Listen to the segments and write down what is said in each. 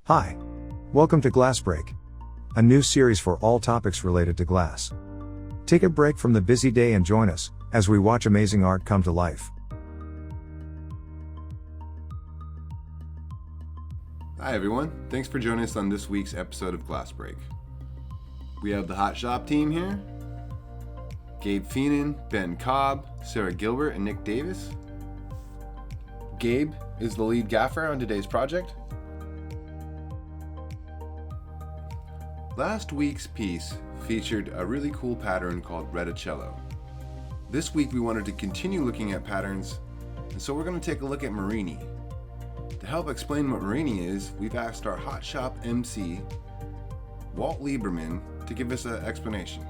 Hi. Welcome to Glass Break, a new series for all topics related to glass. Take a break from the busy day and join us as we watch amazing art come to life. Hi everyone, thanks for joining us on this week's episode of Glass Break. We have the Hot Shop team here. Gabe Feenan, Ben Cobb, Sarah Gilbert, and Nick Davis. Gabe is the lead gaffer on today's project. Last week's piece featured a really cool pattern called Reticello. This week we wanted to continue looking at patterns, and so we're going to take a look at Murrine. To help explain what Murrine is, we've asked our Hot Shop MC, Walt Lieberman, to give us an explanation.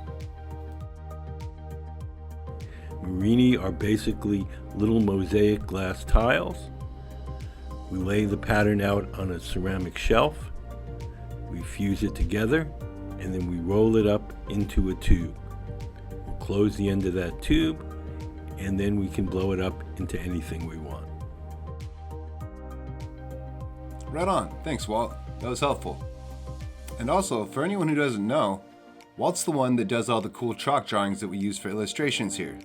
Murrine are basically little mosaic glass tiles. We lay the pattern out on a ceramic shelf. We fuse it together, and then we roll it up into a tube. We'll close the end of that tube, and then we can blow it up into anything we want. Right on. Thanks, Walt. That was helpful. And also, for anyone who doesn't know, Walt's the one that does all the cool chalk drawings that we use for illustrations here.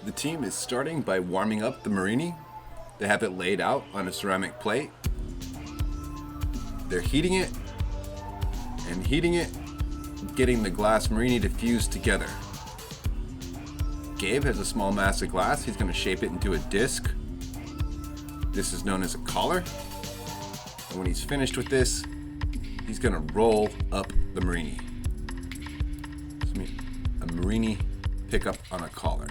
The team is starting by warming up the Murrine. They have it laid out on a ceramic plate. They're heating it, getting the glass Murrine to fuse together. Gabe has a small mass of glass. He's going to shape it into a disc. This is known as a collar. And when he's finished with this, he's going to roll up the Murrine. A Murrine pickup on a collar.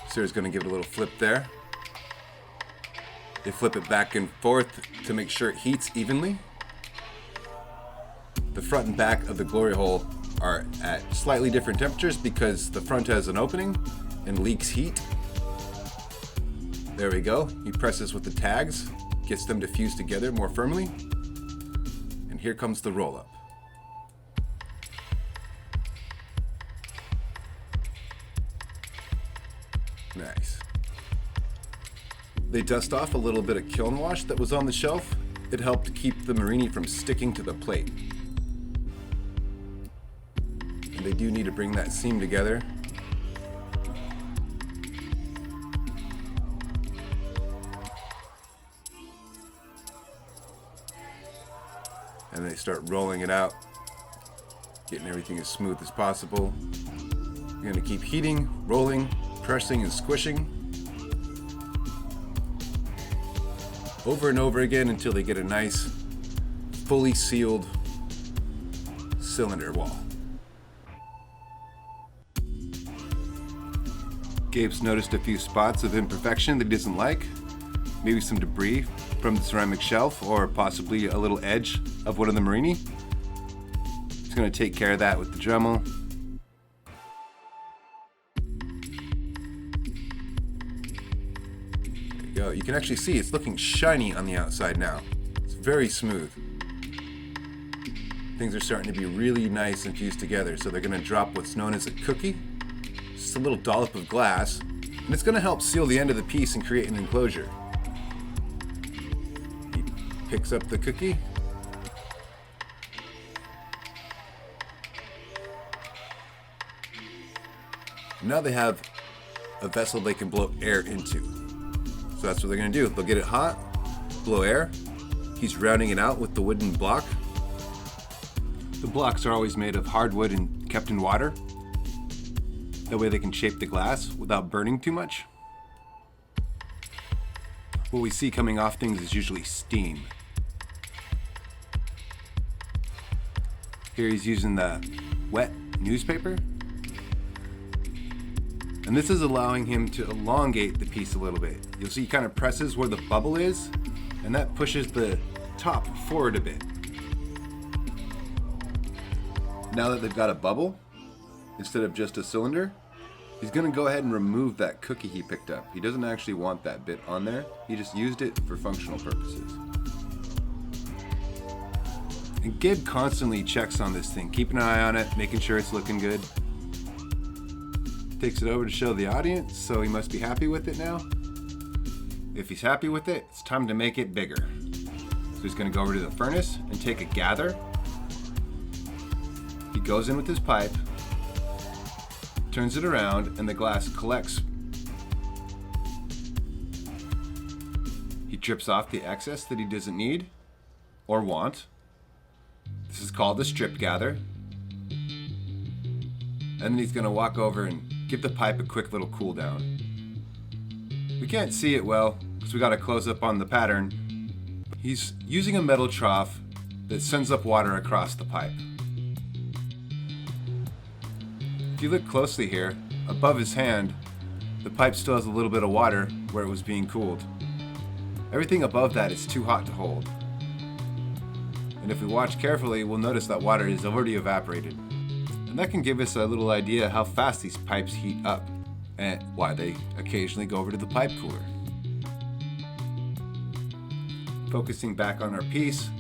Sarah's going to give it a little flip there. They flip it back and forth to make sure it heats evenly. The front and back of the glory hole are at slightly different temperatures because the front has an opening and leaks heat. There we go. He presses with the tags, gets them to fuse together more firmly. And here comes the roll up. Nice. They dust off a little bit of kiln wash that was on the shelf. It helped keep the Murrine from sticking to the plate. And they do need to bring that seam together. And they start rolling it out, getting everything as smooth as possible. You're going to keep heating, rolling, pressing and squishing over and over again until they get a nice, fully sealed cylinder wall. Gabe's noticed a few spots of imperfection that he doesn't like, maybe some debris from the ceramic shelf or possibly a little edge of one of the Murrine. He's going to take care of that with the Dremel. You can actually see it's looking shiny on the outside now. It's very smooth. Things are starting to be really nice and fused together, so they're going to drop what's known as a cookie. Just a little dollop of glass, and it's going to help seal the end of the piece and create an enclosure. He picks up the cookie. Now they have a vessel they can blow air into. So that's what they're going to do. They'll get it hot, blow air. He's rounding it out with the wooden block. The blocks are always made of hardwood and kept in water. That way they can shape the glass without burning too much. What we see coming off things is usually steam. Here he's using the wet newspaper. And this is allowing him to elongate the piece a little bit. You'll see he kind of presses where the bubble is, and that pushes the top forward a bit. Now that they've got a bubble, instead of just a cylinder, He's gonna go ahead and remove that cookie he picked up. He doesn't actually want that bit on there. He just used it for functional purposes. And Gabe constantly checks on this thing, keeping an eye on it, making sure it's looking good. Takes it over to show the audience, so he must be happy with it now. If he's happy with it, it's time to make it bigger. So he's gonna go over to the furnace and take a gather. He goes in with his pipe, turns it around, and the glass collects. He drips off the excess that he doesn't need or want. This is called the strip gather. And then he's gonna walk over and give the pipe a quick little cool down. We can't see it well because we got a close up on the pattern. He's using a metal trough that sends up water across the pipe. If you look closely here, above his hand, the pipe still has a little bit of water where it was being cooled. Everything above that is too hot to hold. And if we watch carefully, we'll notice that water is already evaporated. And that can give us a little idea how fast these pipes heat up and why they occasionally go over to the pipe cooler. Focusing back on our piece,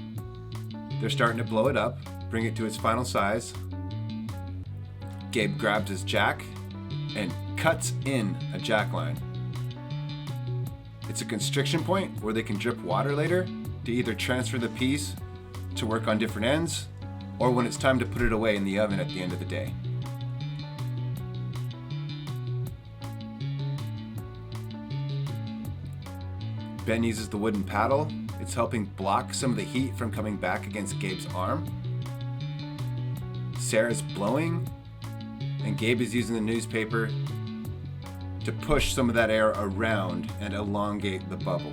they're starting to blow it up, bring it to its final size. Gabe grabs his jack and cuts in a jack line. It's a constriction point where they can drip water later to either transfer the piece to work on different ends, or when it's time to put it away in the oven at the end of the day. Ben uses the wooden paddle. It's helping block some of the heat from coming back against Gabe's arm. Sarah's blowing, and Gabe is using the newspaper to push some of that air around and elongate the bubble.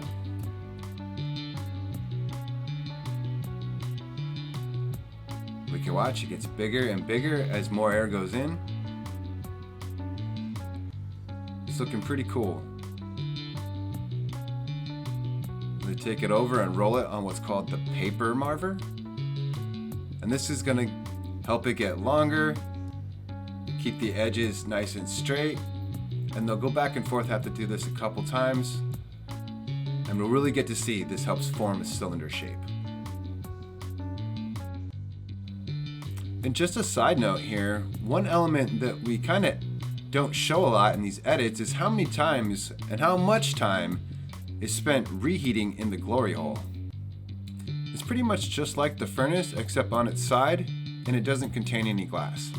We can watch, it gets bigger and bigger as more air goes in. It's looking pretty cool. We take it over and roll it on what's called the paper marver. And this is gonna help it get longer, keep the edges nice and straight, and they'll go back and forth, have to do this a couple times, and we'll really get to see this helps form a cylinder shape. And just a side note here, one element that we kind of don't show a lot in these edits is how many times and how much time is spent reheating in the glory hole. It's pretty much just like the furnace except on its side, and it doesn't contain any glass.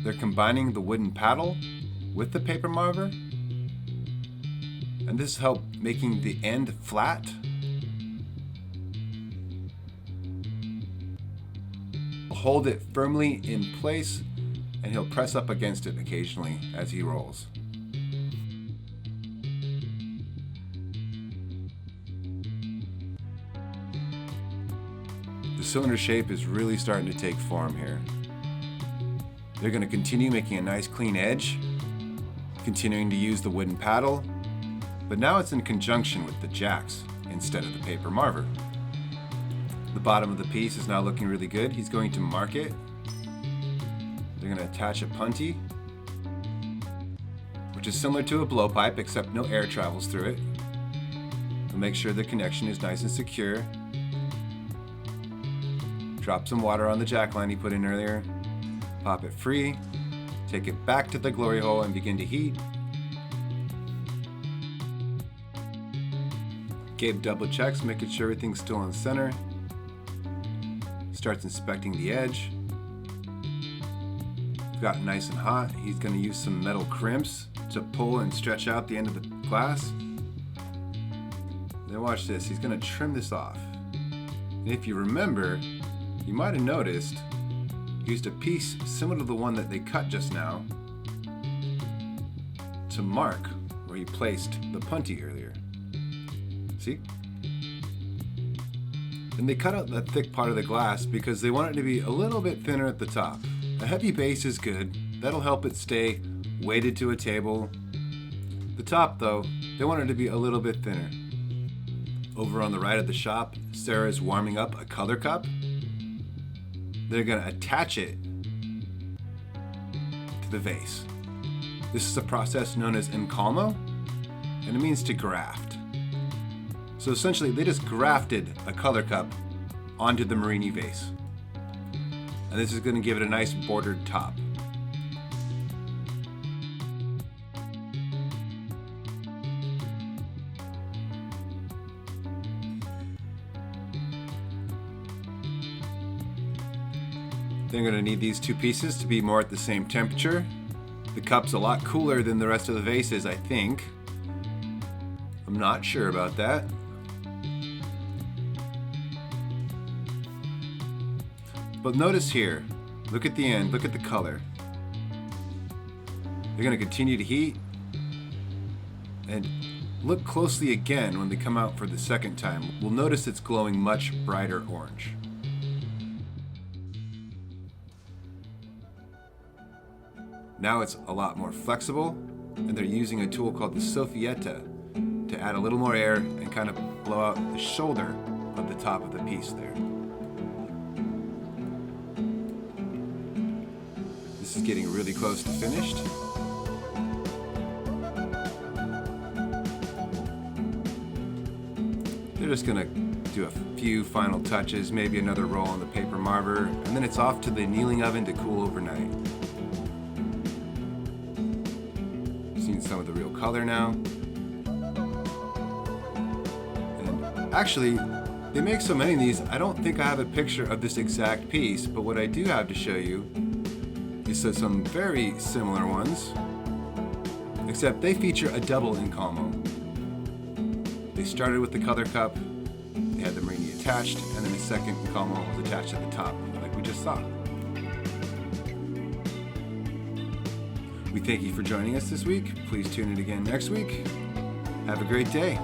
They're combining the wooden paddle with the paper marver, and this helps making the end flat. Hold it firmly in place, and he'll press up against it occasionally as he rolls. The cylinder shape is really starting to take form here. They're going to continue making a nice clean edge, continuing to use the wooden paddle, but now it's in conjunction with the jacks instead of the paper marver. The bottom of the piece is now looking really good. He's going to mark it. They're going to attach a punty, which is similar to a blowpipe except no air travels through it. They'll make sure the connection is nice and secure. Drop some water on the jack line he put in earlier. Pop it free. Take it back to the glory hole and begin to heat. Gabe double checks, making sure everything's still on center. Starts inspecting the edge. Got it nice and hot. He's going to use some metal crimps to pull and stretch out the end of the glass. Then watch this. He's going to trim this off. And if you remember, you might have noticed he used a piece similar to the one that they cut just now to mark where he placed the punty earlier. See? And they cut out that thick part of the glass because they want it to be a little bit thinner at the top. A heavy base is good. That'll help it stay weighted to a table. The top, though, they want it to be a little bit thinner. Over on the right of the shop, Sarah is warming up a color cup. they're going to attach it to the vase. This is a process known as encalmo, and it means to graft. So essentially, they just grafted a color cup onto the Murrine vase. And this is going to give it a nice bordered top. Then you're going to need these two pieces to be more at the same temperature. The cup's a lot cooler than the rest of the vases, I think. I'm not sure about that. But notice here, look at the end, look at the color. They're going to continue to heat. And look closely again when they come out for the second time. We'll notice it's glowing much brighter orange. Now it's a lot more flexible, and they're using a tool called the soffietta to add a little more air and kind of blow out the shoulder of the top of the piece there. This is getting really close to finished. They're just gonna do a few final touches, maybe another roll on the paper marver, and then it's off to the annealing oven to cool overnight. Seeing some of the real color now. And actually, they make so many of these, I don't think I have a picture of this exact piece, but what I do have to show you is some very similar ones, except they feature a double encalmo. They started with the color cup, they had the Murrine attached, and then the second encalmo was attached at the top, like we just saw. We thank you for joining us this week. Please tune in again next week. Have a great day.